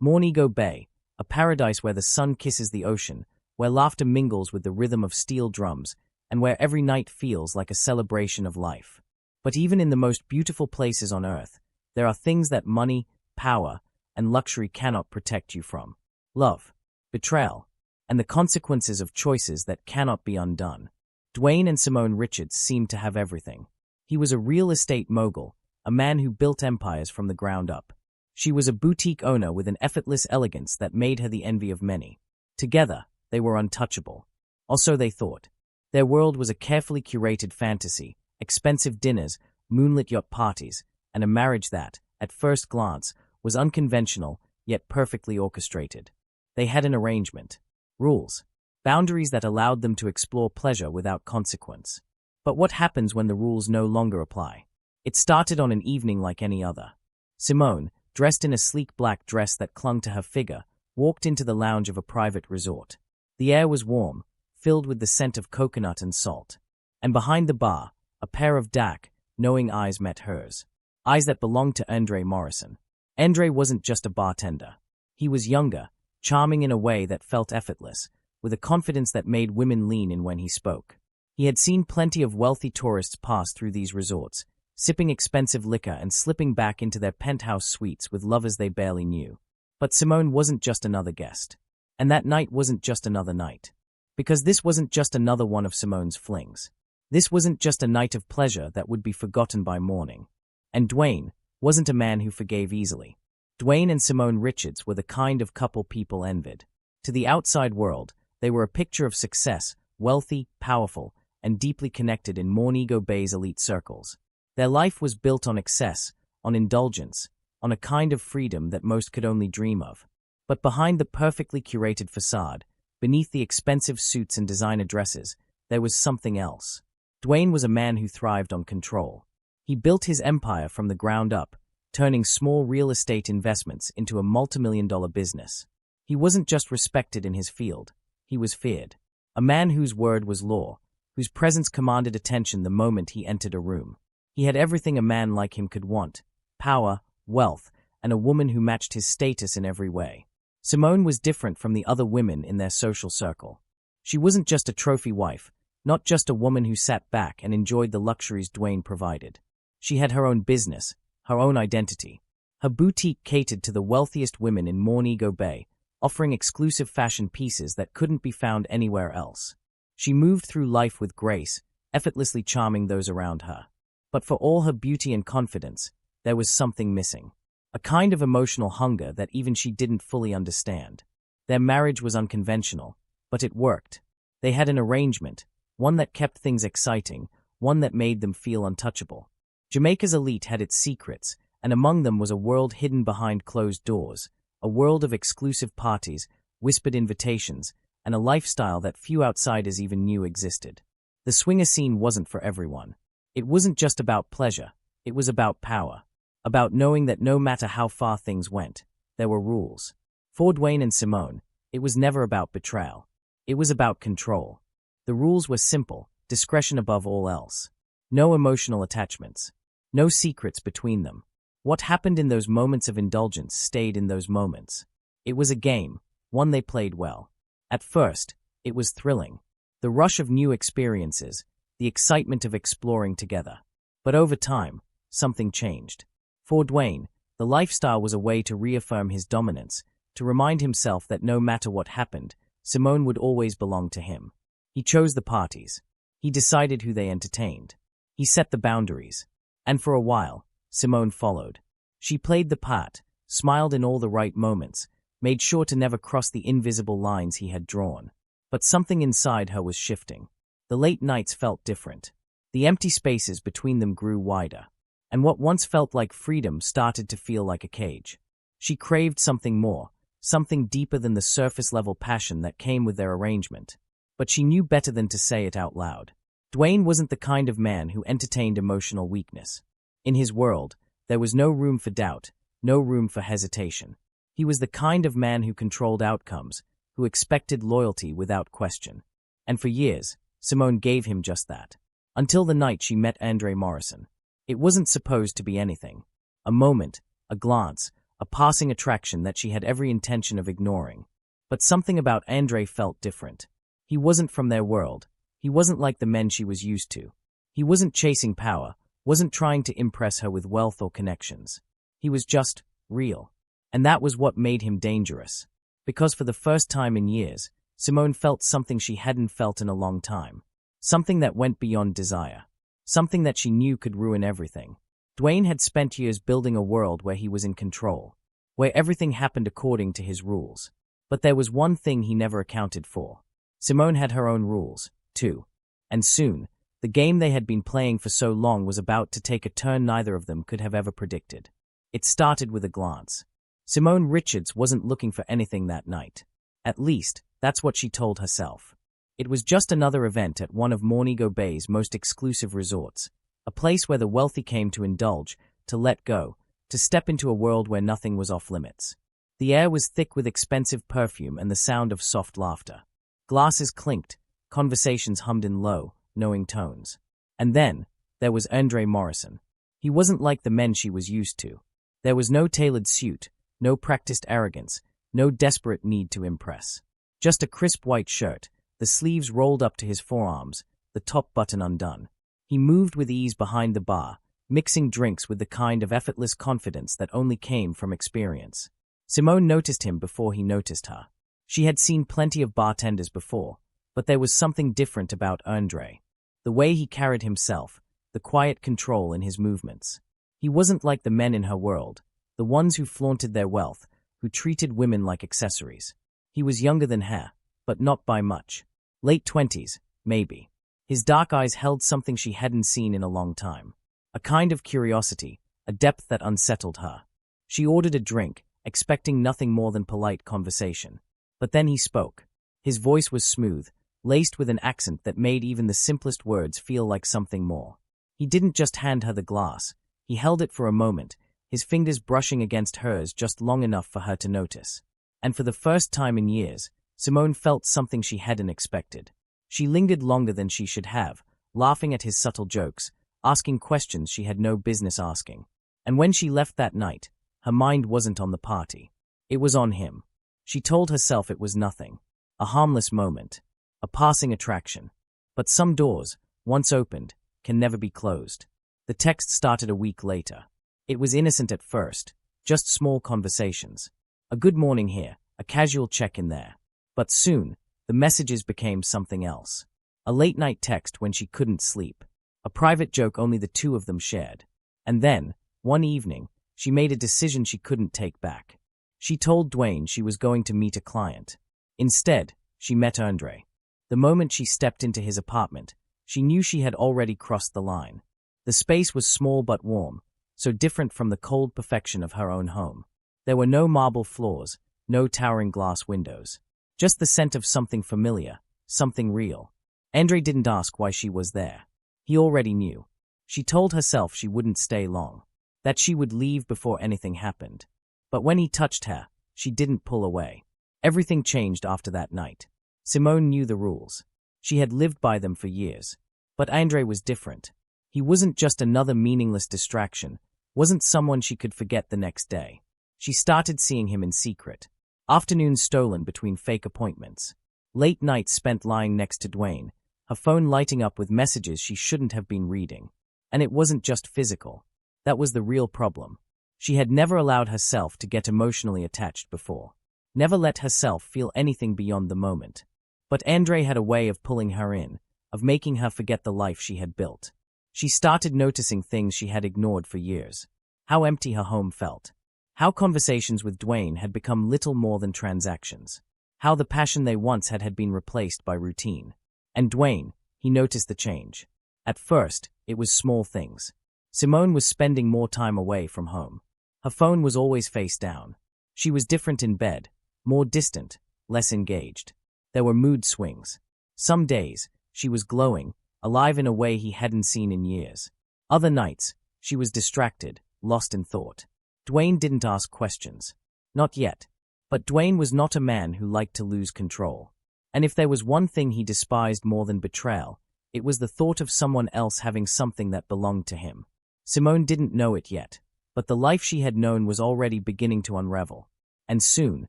Montego Bay, a paradise where the sun kisses the ocean, where laughter mingles with the rhythm of steel drums, and where every night feels like a celebration of life. But even in the most beautiful places on earth, there are things that money, power, and luxury cannot protect you from. Love, betrayal, and the consequences of choices that cannot be undone. Dwayne and Simone Richards seemed to have everything. He was a real estate mogul, a man who built empires from the ground up. She was a boutique owner with an effortless elegance that made her the envy of many. Together, they were untouchable. Or so they thought. Their world was a carefully curated fantasy, expensive dinners, moonlit yacht parties, and a marriage that, at first glance, was unconventional, yet perfectly orchestrated. They had an arrangement. Rules. Boundaries that allowed them to explore pleasure without consequence. But what happens when the rules no longer apply? It started on an evening like any other. Simone, dressed in a sleek black dress that clung to her figure, walked into the lounge of a private resort. The air was warm, filled with the scent of coconut and salt. And behind the bar, a pair of dark, knowing eyes met hers. Eyes that belonged to Andre Morrison. Andre wasn't just a bartender. He was younger, charming in a way that felt effortless, with a confidence that made women lean in when he spoke. He had seen plenty of wealthy tourists pass through these resorts, sipping expensive liquor and slipping back into their penthouse suites with lovers they barely knew. But Simone wasn't just another guest. And that night wasn't just another night. Because this wasn't just another one of Simone's flings. This wasn't just a night of pleasure that would be forgotten by morning. And Dwayne wasn't a man who forgave easily. Dwayne and Simone Richards were the kind of couple people envied. To the outside world, they were a picture of success, wealthy, powerful, and deeply connected in Montego Bay's elite circles. Their life was built on excess, on indulgence, on a kind of freedom that most could only dream of. But behind the perfectly curated facade, beneath the expensive suits and designer dresses, there was something else. Dwayne was a man who thrived on control. He built his empire from the ground up, turning small real estate investments into a multimillion-dollar business. He wasn't just respected in his field, he was feared. A man whose word was law, whose presence commanded attention the moment he entered a room. He had everything a man like him could want: power, wealth, and a woman who matched his status in every way. Simone was different from the other women in their social circle. She wasn't just a trophy wife, not just a woman who sat back and enjoyed the luxuries Dwayne provided. She had her own business, her own identity. Her boutique catered to the wealthiest women in Montego Bay, offering exclusive fashion pieces that couldn't be found anywhere else. She moved through life with grace, effortlessly charming those around her. But for all her beauty and confidence, there was something missing. A kind of emotional hunger that even she didn't fully understand. Their marriage was unconventional, but it worked. They had an arrangement, one that kept things exciting, one that made them feel untouchable. Jamaica's elite had its secrets, and among them was a world hidden behind closed doors, a world of exclusive parties, whispered invitations, and a lifestyle that few outsiders even knew existed. The swinger scene wasn't for everyone. It wasn't just about pleasure, it was about power. About knowing that no matter how far things went, there were rules. For Dwayne and Simone, it was never about betrayal. It was about control. The rules were simple: discretion above all else. No emotional attachments. No secrets between them. What happened in those moments of indulgence stayed in those moments. It was a game, one they played well. At first, it was thrilling. The rush of new experiences, the excitement of exploring together. But over time, something changed. For Dwayne, the lifestyle was a way to reaffirm his dominance, to remind himself that no matter what happened, Simone would always belong to him. He chose the parties. He decided who they entertained. He set the boundaries. And for a while, Simone followed. She played the part, smiled in all the right moments, made sure to never cross the invisible lines he had drawn. But something inside her was shifting. The late nights felt different. The empty spaces between them grew wider. And what once felt like freedom started to feel like a cage. She craved something more, something deeper than the surface-level passion that came with their arrangement. But she knew better than to say it out loud. Dwayne wasn't the kind of man who entertained emotional weakness. In his world, there was no room for doubt, no room for hesitation. He was the kind of man who controlled outcomes, who expected loyalty without question. And for years, Simone gave him just that. Until the night she met Andre Morrison. It wasn't supposed to be anything. A moment, a glance, a passing attraction that she had every intention of ignoring. But something about Andre felt different. He wasn't from their world. He wasn't like the men she was used to. He wasn't chasing power, wasn't trying to impress her with wealth or connections. He was just real. And that was what made him dangerous. Because for the first time in years, Simone felt something she hadn't felt in a long time. Something that went beyond desire. Something that she knew could ruin everything. Dwayne had spent years building a world where he was in control, where everything happened according to his rules. But there was one thing he never accounted for. Simone had her own rules, too. And soon, the game they had been playing for so long was about to take a turn neither of them could have ever predicted. It started with a glance. Simone Richards wasn't looking for anything that night. At least, that's what she told herself. It was just another event at one of Montego Bay's most exclusive resorts, a place where the wealthy came to indulge, to let go, to step into a world where nothing was off limits. The air was thick with expensive perfume and the sound of soft laughter. Glasses clinked, conversations hummed in low, knowing tones. And then, there was Andre Morrison. He wasn't like the men she was used to. There was no tailored suit, no practiced arrogance, no desperate need to impress. Just a crisp white shirt, the sleeves rolled up to his forearms, the top button undone. He moved with ease behind the bar, mixing drinks with the kind of effortless confidence that only came from experience. Simone noticed him before he noticed her. She had seen plenty of bartenders before, but there was something different about Andre. The way he carried himself, the quiet control in his movements. He wasn't like the men in her world, the ones who flaunted their wealth, who treated women like accessories. He was younger than her, but not by much. Late 20s, maybe. His dark eyes held something she hadn't seen in a long time. A kind of curiosity, a depth that unsettled her. She ordered a drink, expecting nothing more than polite conversation. But then he spoke. His voice was smooth, laced with an accent that made even the simplest words feel like something more. He didn't just hand her the glass. He held it for a moment, his fingers brushing against hers just long enough for her to notice. And for the first time in years, Simone felt something she hadn't expected. She lingered longer than she should have, laughing at his subtle jokes, asking questions she had no business asking. And when she left that night, her mind wasn't on the party. It was on him. She told herself it was nothing. A harmless moment. A passing attraction. But some doors, once opened, can never be closed. The text started a week later. It was innocent at first, just small conversations. A good morning here, a casual check-in there. But soon, the messages became something else. A late-night text when she couldn't sleep. A private joke only the two of them shared. And then, one evening, she made a decision she couldn't take back. She told Dwayne she was going to meet a client. Instead, she met Andre. The moment she stepped into his apartment, she knew she had already crossed the line. The space was small but warm, so different from the cold perfection of her own home. There were no marble floors, no towering glass windows. Just the scent of something familiar, something real. Andre didn't ask why she was there. He already knew. She told herself she wouldn't stay long, that she would leave before anything happened. But when he touched her, she didn't pull away. Everything changed after that night. Simone knew the rules. She had lived by them for years. But Andre was different. He wasn't just another meaningless distraction, wasn't someone she could forget the next day. She started seeing him in secret. Afternoons stolen between fake appointments. Late nights spent lying next to Dwayne, her phone lighting up with messages she shouldn't have been reading. And it wasn't just physical. That was the real problem. She had never allowed herself to get emotionally attached before. Never let herself feel anything beyond the moment. But Andre had a way of pulling her in, of making her forget the life she had built. She started noticing things she had ignored for years. How empty her home felt. How conversations with Dwayne had become little more than transactions. How the passion they once had been replaced by routine. And Dwayne, he noticed the change. At first, it was small things. Simone was spending more time away from home. Her phone was always face down. She was different in bed, more distant, less engaged. There were mood swings. Some days, she was glowing, alive in a way he hadn't seen in years. Other nights, she was distracted, lost in thought. Dwayne didn't ask questions. Not yet. But Dwayne was not a man who liked to lose control. And if there was one thing he despised more than betrayal, it was the thought of someone else having something that belonged to him. Simone didn't know it yet, But the life she had known was already beginning to unravel. And soon,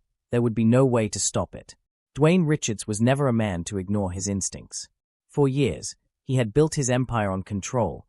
there would be no way to stop it. Dwayne Richards was never a man to ignore his instincts. For years, he had built his empire on control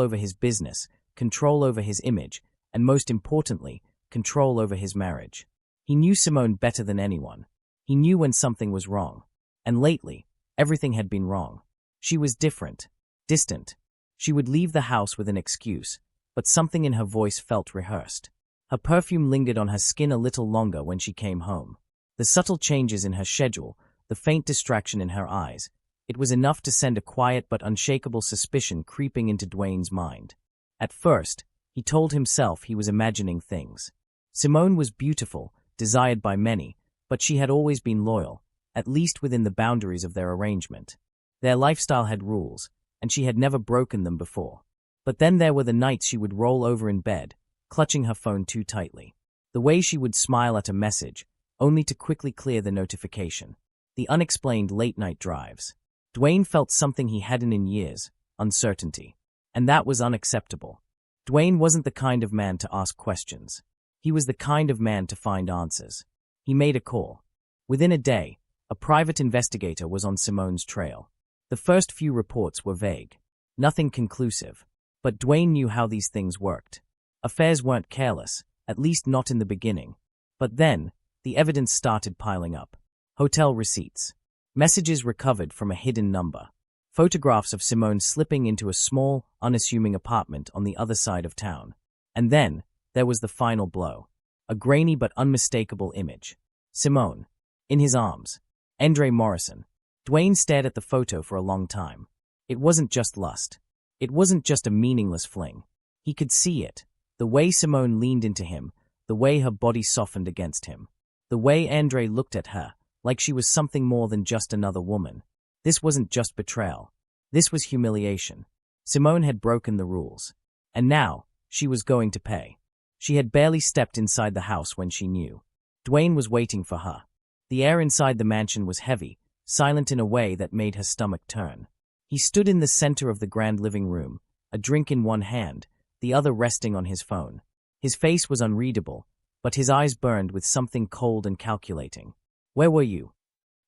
over his business, control over his image, and most importantly, control over his marriage. He knew Simone better than anyone. He knew when something was wrong. And lately, everything had been wrong. She was different, distant. She would leave the house with an excuse, but something in her voice felt rehearsed. Her perfume lingered on her skin a little longer when she came home. The subtle changes in her schedule, the faint distraction in her eyes, it was enough to send a quiet but unshakable suspicion creeping into Dwayne's mind. At first, he told himself he was imagining things. Simone was beautiful, desired by many, but she had always been loyal, at least within the boundaries of their arrangement. Their lifestyle had rules, and she had never broken them before. But then there were the nights she would roll over in bed, clutching her phone too tightly. The way she would smile at a message, only to quickly clear the notification. The unexplained late-night drives. Dwayne felt something he hadn't in years, uncertainty. And that was unacceptable. Dwayne wasn't the kind of man to ask questions. He was the kind of man to find answers. He made a call. Within a day, a private investigator was on Simone's trail. The first few reports were vague. Nothing conclusive. But Dwayne knew how these things worked. Affairs weren't careless, at least not in the beginning. But then, the evidence started piling up. Hotel receipts. Messages recovered from a hidden number. Photographs of Simone slipping into a small, unassuming apartment on the other side of town. And then, there was the final blow. A grainy but unmistakable image. Simone. In his arms. Andre Morrison. Dwayne stared at the photo for a long time. It wasn't just lust. It wasn't just a meaningless fling. He could see it. The way Simone leaned into him, the way her body softened against him. The way Andre looked at her, like she was something more than just another woman. This wasn't just betrayal. This was humiliation. Simone had broken the rules. And now, she was going to pay. She had barely stepped inside the house when she knew. Dwayne was waiting for her. The air inside the mansion was heavy, silent in a way that made her stomach turn. He stood in the center of the grand living room, a drink in one hand, the other resting on his phone. His face was unreadable, but his eyes burned with something cold and calculating. "Where were you?"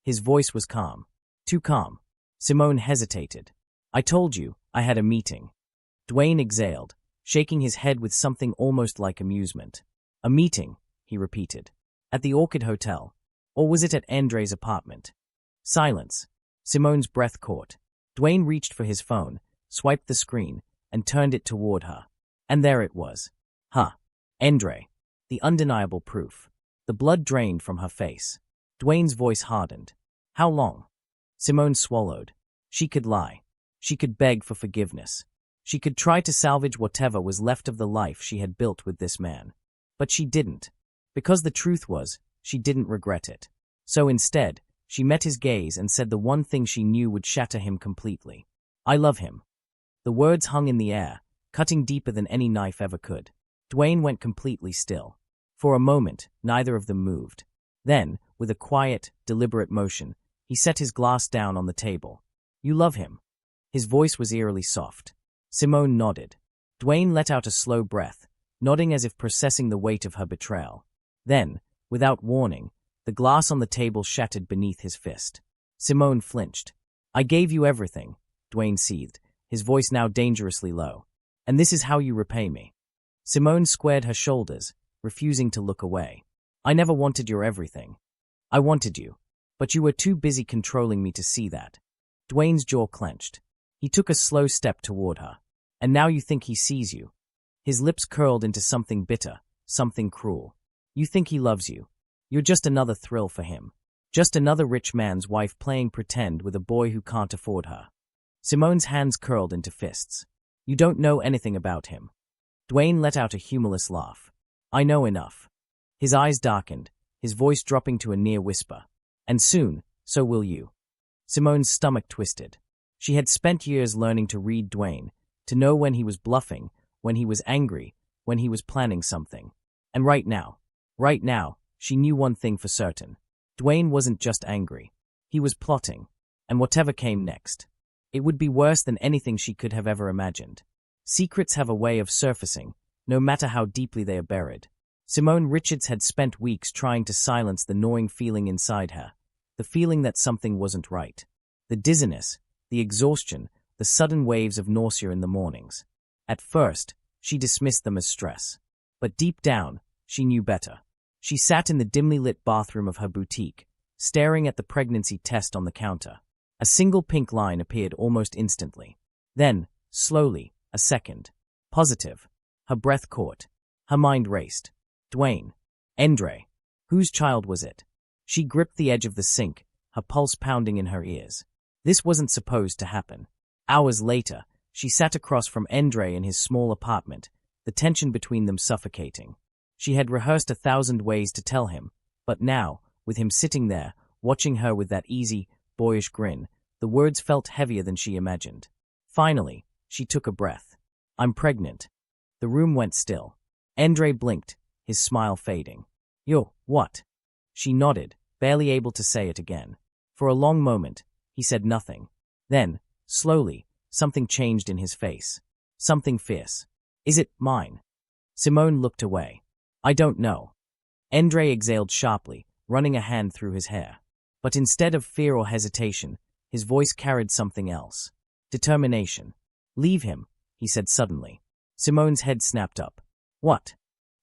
His voice was calm. Too calm. Simone hesitated. "I told you, I had a meeting." Dwayne exhaled, shaking his head with something almost like amusement. "A meeting," he repeated. "At the Orchid Hotel. Or was it at Andre's apartment?" Silence. Simone's breath caught. Dwayne reached for his phone, swiped the screen, and turned it toward her. And there it was. Huh. Andre. The undeniable proof. The blood drained from her face. Dwayne's voice hardened. "How long?" Simone swallowed. She could lie. She could beg for forgiveness. She could try to salvage whatever was left of the life she had built with this man. But she didn't. Because the truth was, she didn't regret it. So instead, she met his gaze and said the one thing she knew would shatter him completely. "I love him." The words hung in the air, cutting deeper than any knife ever could. Dwayne went completely still. For a moment, neither of them moved. Then, with a quiet, deliberate motion, he set his glass down on the table. "You love him?" His voice was eerily soft. Simone nodded. Dwayne let out a slow breath, nodding as if processing the weight of her betrayal. Then, without warning, the glass on the table shattered beneath his fist. Simone flinched. "I gave you everything," Dwayne seethed, his voice now dangerously low. "And this is how you repay me." Simone squared her shoulders, refusing to look away. "I never wanted your everything. I wanted you. But you were too busy controlling me to see that." Dwayne's jaw clenched. He took a slow step toward her. "And now you think he sees you?" His lips curled into something bitter, something cruel. "You think he loves you. You're just another thrill for him. Just another rich man's wife playing pretend with a boy who can't afford her." Simone's hands curled into fists. "You don't know anything about him." Dwayne let out a humorless laugh. "I know enough." His eyes darkened, his voice dropping to a near whisper. "And soon, so will you." Simone's stomach twisted. She had spent years learning to read Dwayne, to know when he was bluffing, when he was angry, when he was planning something. And right now, she knew one thing for certain. Dwayne wasn't just angry. He was plotting. And whatever came next, it would be worse than anything she could have ever imagined. Secrets have a way of surfacing, no matter how deeply they are buried. Simone Richards had spent weeks trying to silence the gnawing feeling inside her, the feeling that something wasn't right. The dizziness, the exhaustion, the sudden waves of nausea in the mornings. At first, she dismissed them as stress. But deep down, she knew better. She sat in the dimly lit bathroom of her boutique, staring at the pregnancy test on the counter. A single pink line appeared almost instantly. Then, slowly, a second. Positive. Her breath caught. Her mind raced. Dwayne. Andre. Whose child was it? She gripped the edge of the sink, her pulse pounding in her ears. This wasn't supposed to happen. Hours later, she sat across from Andre in his small apartment, the tension between them suffocating. She had rehearsed 1,000 ways to tell him, but now, with him sitting there, watching her with that easy, boyish grin, the words felt heavier than she imagined. Finally, she took a breath. I'm pregnant. The room went still. Andre blinked, his smile fading. You're what? She nodded, barely able to say it again. For a long moment, he said nothing. Then, slowly, something changed in his face. Something fierce. Is it mine? Simone looked away. I don't know. Andre exhaled sharply, running a hand through his hair. But instead of fear or hesitation, his voice carried something else. Determination. Leave him, he said suddenly. Simone's head snapped up. What?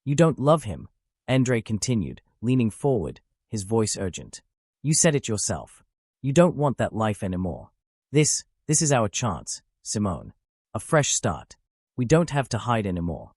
You don't love him, Andre continued, leaning forward, his voice urgent. You said it yourself. You don't want that life anymore. This is our chance, Simone. A fresh start. We don't have to hide anymore.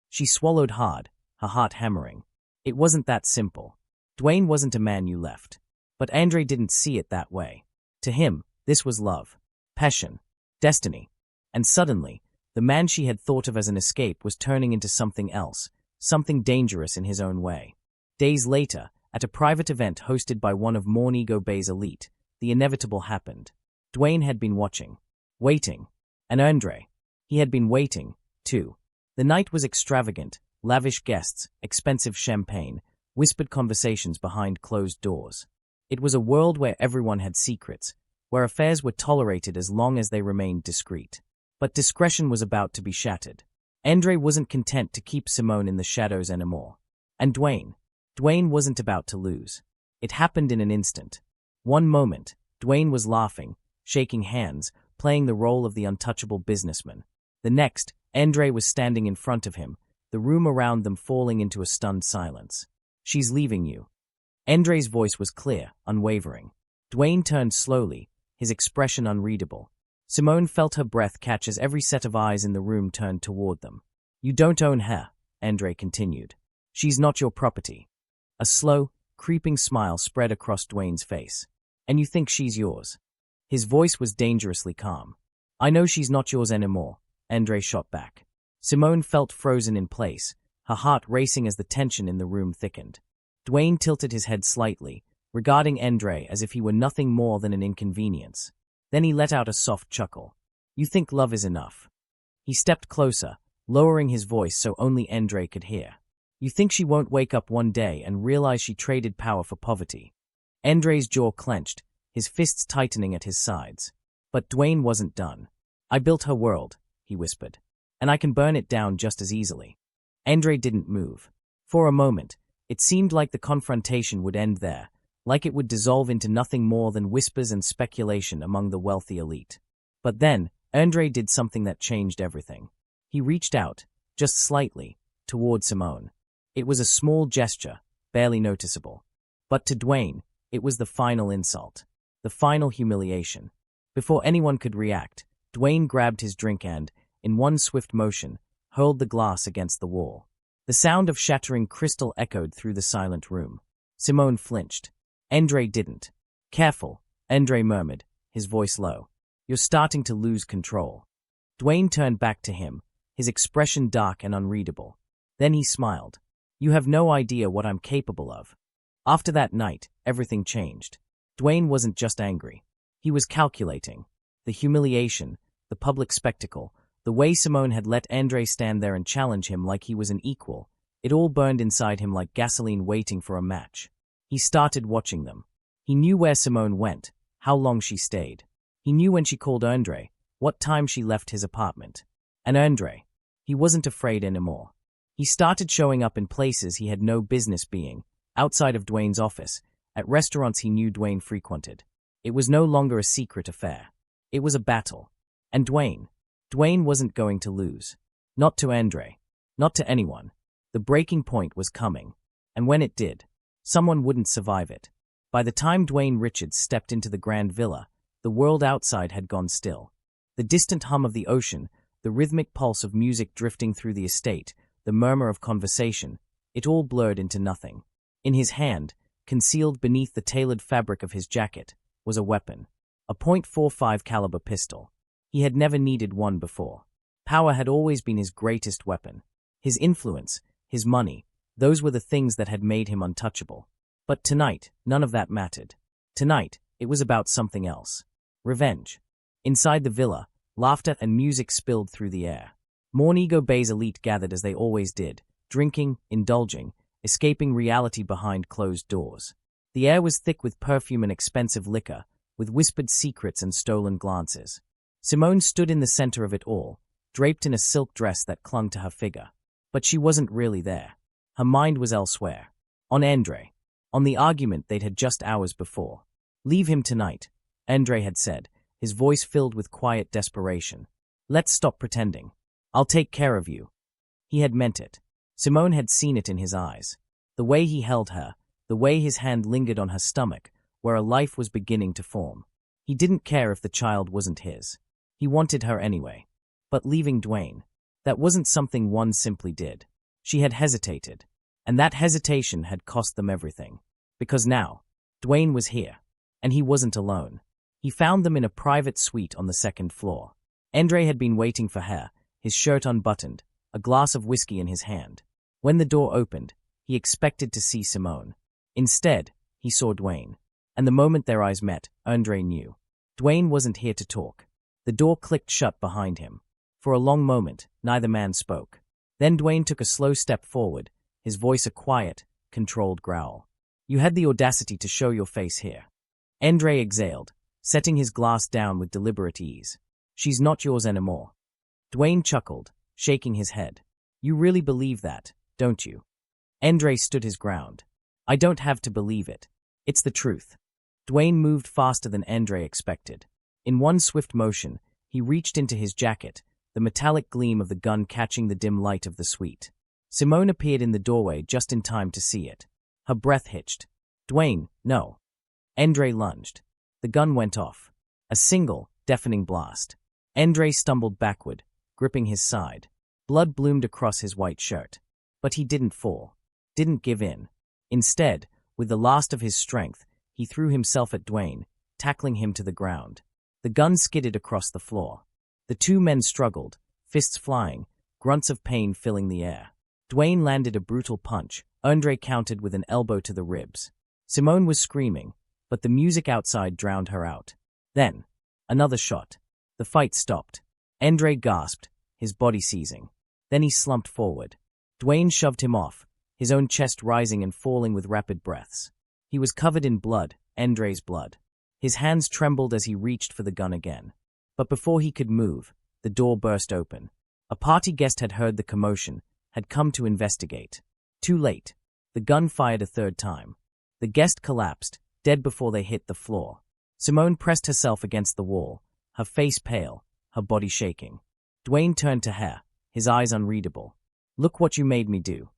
She swallowed hard, her heart hammering. It wasn't that simple. Dwayne wasn't a man you left. But Andre didn't see it that way. To him, this was love, passion, destiny. And suddenly, the man she had thought of as an escape was turning into something else, something dangerous in his own way. Days later, at a private event hosted by one of Montego Bay's elite, the inevitable happened. Dwayne had been watching, waiting. And Andre, he had been waiting, too. The night was extravagant, lavish guests, expensive champagne, whispered conversations behind closed doors. It was a world where everyone had secrets, where affairs were tolerated as long as they remained discreet. But discretion was about to be shattered. Andre wasn't content to keep Simone in the shadows anymore. And Dwayne wasn't about to lose. It happened in an instant. One moment, Dwayne was laughing, shaking hands, playing the role of the untouchable businessman. The next, Andre was standing in front of him, the room around them falling into a stunned silence. She's leaving you. Andre's voice was clear, unwavering. Dwayne turned slowly, his expression unreadable. Simone felt her breath catch as every set of eyes in the room turned toward them. You don't own her, Andre continued. She's not your property. A slow, creeping smile spread across Dwayne's face. And you think she's yours? His voice was dangerously calm. I know she's not yours anymore, Andre shot back. Simone felt frozen in place, her heart racing as the tension in the room thickened. Dwayne tilted his head slightly, regarding Andre as if he were nothing more than an inconvenience. Then he let out a soft chuckle. You think love is enough? He stepped closer, lowering his voice so only Andre could hear. You think she won't wake up one day and realize she traded power for poverty? Andre's jaw clenched, his fists tightening at his sides. But Dwayne wasn't done. I built her world, he whispered. And I can burn it down just as easily. Andre didn't move. For a moment, it seemed like the confrontation would end there, like it would dissolve into nothing more than whispers and speculation among the wealthy elite. But then, Andre did something that changed everything. He reached out, just slightly, toward Simone. It was a small gesture, barely noticeable. But to Dwayne, it was the final insult, the final humiliation. Before anyone could react, Dwayne grabbed his drink and, in one swift motion, hurled the glass against the wall. The sound of shattering crystal echoed through the silent room. Simone flinched. Andre didn't. Careful, Andre murmured, his voice low. You're starting to lose control. Dwayne turned back to him, his expression dark and unreadable. Then he smiled. You have no idea what I'm capable of. After that night, everything changed. Dwayne wasn't just angry. He was calculating. The humiliation, the public spectacle, the way Simone had let Andre stand there and challenge him like he was an equal, it all burned inside him like gasoline waiting for a match. He started watching them. He knew where Simone went, how long she stayed. He knew when she called Andre, what time she left his apartment. And Andre, he wasn't afraid anymore. He started showing up in places he had no business being, outside of Dwayne's office, at restaurants he knew Dwayne frequented. It was no longer a secret affair. It was a battle. And Dwayne wasn't going to lose. Not to Andre. Not to anyone. The breaking point was coming. And when it did, someone wouldn't survive it. By the time Dwayne Richards stepped into the grand villa, the world outside had gone still. The distant hum of the ocean, the rhythmic pulse of music drifting through the estate, the murmur of conversation, it all blurred into nothing. In his hand, concealed beneath the tailored fabric of his jacket, was a weapon. A .45 caliber pistol. He had never needed one before. Power had always been his greatest weapon. His influence, his money, those were the things that had made him untouchable. But tonight, none of that mattered. Tonight, it was about something else. Revenge. Inside the villa, laughter and music spilled through the air. Montego Bay's elite gathered as they always did, drinking, indulging, escaping reality behind closed doors. The air was thick with perfume and expensive liquor, with whispered secrets and stolen glances. Simone stood in the center of it all, draped in a silk dress that clung to her figure. But she wasn't really there. Her mind was elsewhere. On Andre. On the argument they'd had just hours before. "Leave him tonight," Andre had said, his voice filled with quiet desperation. "Let's stop pretending. I'll take care of you." He had meant it. Simone had seen it in his eyes. The way he held her, the way his hand lingered on her stomach, where a life was beginning to form. He didn't care if the child wasn't his. He wanted her anyway. But leaving Dwayne, that wasn't something one simply did. She had hesitated. And that hesitation had cost them everything. Because now, Dwayne was here. And he wasn't alone. He found them in a private suite on the second floor. Andre had been waiting for her, his shirt unbuttoned, a glass of whiskey in his hand. When the door opened, he expected to see Simone. Instead, he saw Dwayne. And the moment their eyes met, Andre knew. Dwayne wasn't here to talk. The door clicked shut behind him. For a long moment, neither man spoke. Then Dwayne took a slow step forward, his voice a quiet, controlled growl. "You had the audacity to show your face here." Andre exhaled, setting his glass down with deliberate ease. "She's not yours anymore." Dwayne chuckled, shaking his head. "You really believe that, don't you?" Andre stood his ground. "I don't have to believe it. It's the truth." Dwayne moved faster than Andre expected. In one swift motion, he reached into his jacket, the metallic gleam of the gun catching the dim light of the suite. Simone appeared in the doorway just in time to see it. Her breath hitched. "Dwayne, no." Andre lunged. The gun went off. A single, deafening blast. Andre stumbled backward, gripping his side. Blood bloomed across his white shirt. But he didn't fall. Didn't give in. Instead, with the last of his strength, he threw himself at Dwayne, tackling him to the ground. The gun skidded across the floor. The two men struggled, fists flying, grunts of pain filling the air. Dwayne landed a brutal punch. Andre countered with an elbow to the ribs. Simone was screaming, but the music outside drowned her out. Then, another shot. The fight stopped. Andre gasped, his body seizing. Then he slumped forward. Dwayne shoved him off, his own chest rising and falling with rapid breaths. He was covered in blood, Andre's blood. His hands trembled as he reached for the gun again. But before he could move, the door burst open. A party guest had heard the commotion, had come to investigate. Too late. The gun fired a third time. The guest collapsed, dead before they hit the floor. Simone pressed herself against the wall, her face pale, her body shaking. Dwayne turned to her, his eyes unreadable. "Look what you made me do."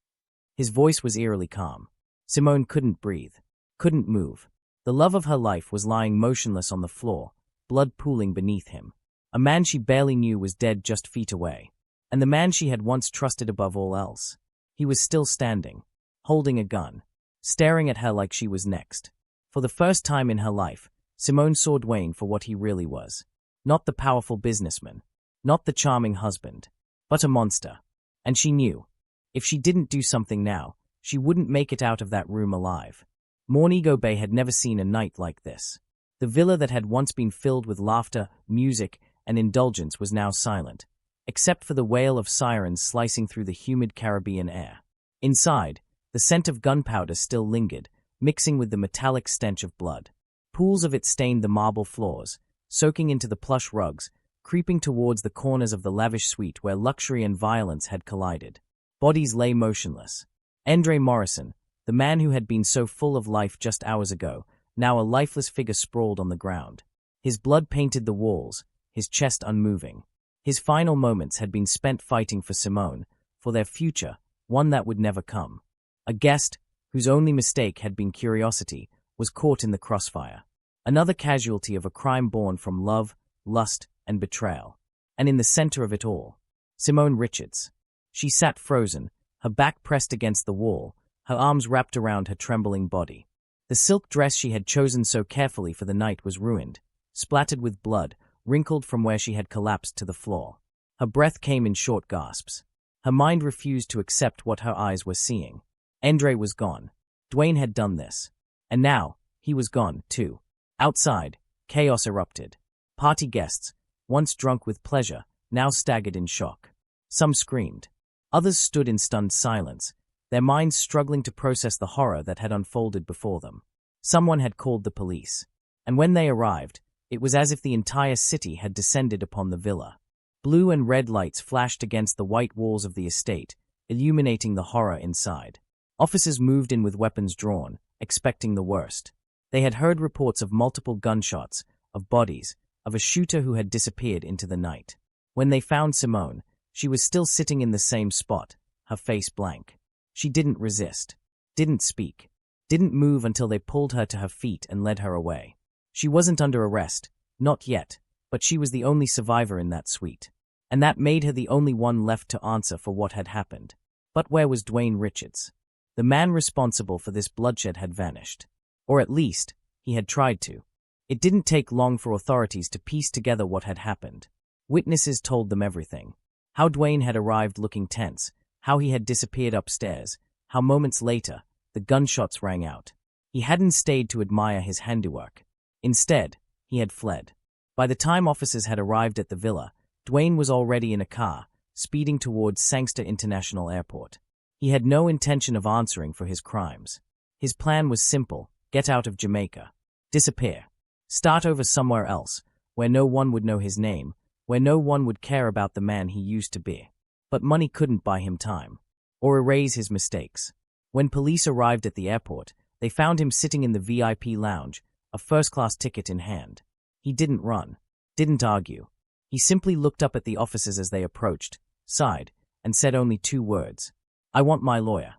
His voice was eerily calm. Simone couldn't breathe, couldn't move. The love of her life was lying motionless on the floor, blood pooling beneath him. A man she barely knew was dead just feet away. And the man she had once trusted above all else. He was still standing, holding a gun, staring at her like she was next. For the first time in her life, Simone saw Dwayne for what he really was. Not the powerful businessman, not the charming husband, but a monster. And she knew, if she didn't do something now, she wouldn't make it out of that room alive. Montego Bay had never seen a night like this. The villa that had once been filled with laughter, music, and indulgence was now silent, except for the wail of sirens slicing through the humid Caribbean air. Inside, the scent of gunpowder still lingered, mixing with the metallic stench of blood. Pools of it stained the marble floors, soaking into the plush rugs, creeping towards the corners of the lavish suite where luxury and violence had collided. Bodies lay motionless. Andre Morrison, the man who had been so full of life just hours ago, now a lifeless figure sprawled on the ground. His blood painted the walls, his chest unmoving. His final moments had been spent fighting for Simone, for their future, one that would never come. A guest, whose only mistake had been curiosity, was caught in the crossfire. Another casualty of a crime born from love, lust, and betrayal. And in the center of it all, Simone Richards. She sat frozen, her back pressed against the wall, her arms wrapped around her trembling body. The silk dress she had chosen so carefully for the night was ruined, splattered with blood, wrinkled from where she had collapsed to the floor. Her breath came in short gasps. Her mind refused to accept what her eyes were seeing. Andre was gone. Dwayne had done this. And now, he was gone, too. Outside, chaos erupted. Party guests, once drunk with pleasure, now staggered in shock. Some screamed. Others stood in stunned silence, their minds struggling to process the horror that had unfolded before them. Someone had called the police. And when they arrived, it was as if the entire city had descended upon the villa. Blue and red lights flashed against the white walls of the estate, illuminating the horror inside. Officers moved in with weapons drawn, expecting the worst. They had heard reports of multiple gunshots, of bodies, of a shooter who had disappeared into the night. When they found Simone, she was still sitting in the same spot, her face blank. She didn't resist, didn't speak, didn't move until they pulled her to her feet and led her away. She wasn't under arrest, not yet, but she was the only survivor in that suite. And that made her the only one left to answer for what had happened. But where was Dwayne Richards? The man responsible for this bloodshed had vanished. Or at least, he had tried to. It didn't take long for authorities to piece together what had happened. Witnesses told them everything. How Dwayne had arrived looking tense, how he had disappeared upstairs, how moments later, the gunshots rang out. He hadn't stayed to admire his handiwork. Instead, he had fled. By the time officers had arrived at the villa, Dwayne was already in a car, speeding towards Sangster International Airport. He had no intention of answering for his crimes. His plan was simple: get out of Jamaica. Disappear. Start over somewhere else, where no one would know his name, where no one would care about the man he used to be. But money couldn't buy him time, or erase his mistakes. When police arrived at the airport, they found him sitting in the VIP lounge, a first-class ticket in hand. He didn't run, didn't argue. He simply looked up at the officers as they approached, sighed, and said only 2 words: "I want my lawyer."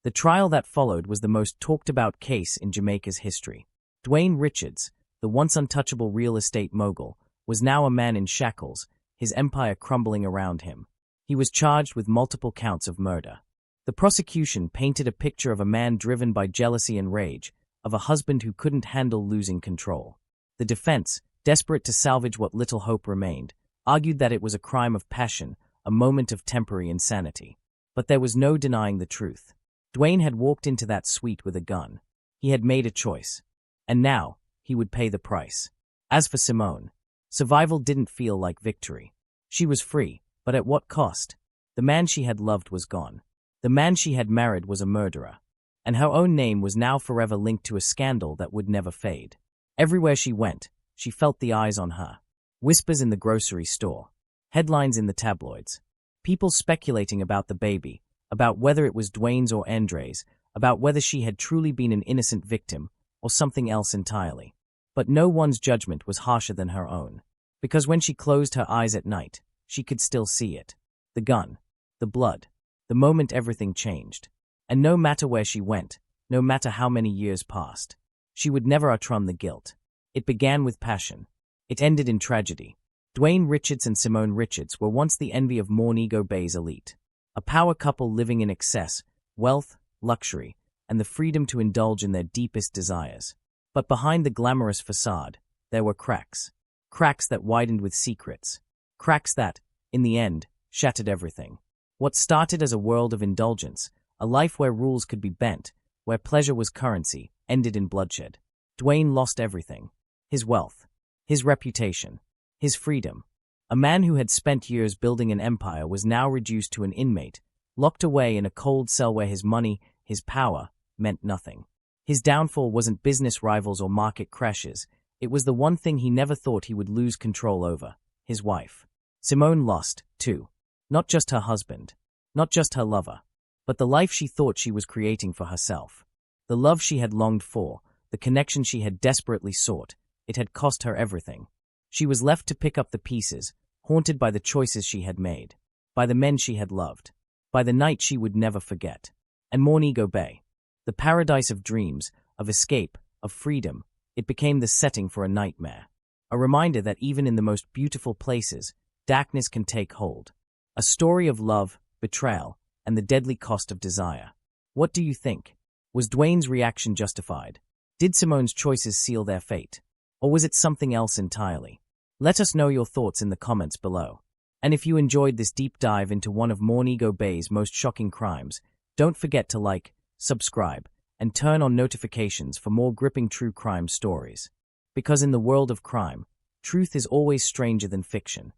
The trial that followed was the most talked-about case in Jamaica's history. Dwayne Richards, the once untouchable real estate mogul, was now a man in shackles, his empire crumbling around him. He was charged with multiple counts of murder. The prosecution painted a picture of a man driven by jealousy and rage, of a husband who couldn't handle losing control. The defense, desperate to salvage what little hope remained, argued that it was a crime of passion, a moment of temporary insanity. But there was no denying the truth. Dwayne had walked into that suite with a gun. He had made a choice. And now, he would pay the price. As for Simone, survival didn't feel like victory. She was free, but at what cost? The man she had loved was gone. The man she had married was a murderer. And her own name was now forever linked to a scandal that would never fade. Everywhere she went, she felt the eyes on her. Whispers in the grocery store. Headlines in the tabloids. People speculating about the baby, about whether it was Dwayne's or Andre's, about whether she had truly been an innocent victim, or something else entirely. But no one's judgment was harsher than her own. Because when she closed her eyes at night, she could still see it. The gun. The blood. The moment everything changed. And no matter where she went, no matter how many years passed, she would never outrun the guilt. It began with passion. It ended in tragedy. Dwayne Richards and Simone Richards were once the envy of Montego Bay's elite. A power couple living in excess, wealth, luxury, and the freedom to indulge in their deepest desires. But behind the glamorous facade, there were cracks. Cracks that widened with secrets. Cracks that, in the end, shattered everything. What started as a world of indulgence, a life where rules could be bent, where pleasure was currency, ended in bloodshed. Dwayne lost everything. His wealth. His reputation. His freedom. A man who had spent years building an empire was now reduced to an inmate, locked away in a cold cell where his money, his power, meant nothing. His downfall wasn't business rivals or market crashes. It was the one thing he never thought he would lose control over: his wife. Simone lost, too. Not just her husband. Not just her lover, but the life she thought she was creating for herself. The love she had longed for, the connection she had desperately sought, it had cost her everything. She was left to pick up the pieces, haunted by the choices she had made, by the men she had loved, by the night she would never forget. And Montego Bay, the paradise of dreams, of escape, of freedom, it became the setting for a nightmare. A reminder that even in the most beautiful places, darkness can take hold. A story of love, betrayal, and the deadly cost of desire. What do you think? Was Dwayne's reaction justified? Did Simone's choices seal their fate? Or was it something else entirely? Let us know your thoughts in the comments below. And if you enjoyed this deep dive into one of Montego Bay's most shocking crimes, don't forget to like, subscribe, and turn on notifications for more gripping true crime stories. Because in the world of crime, truth is always stranger than fiction.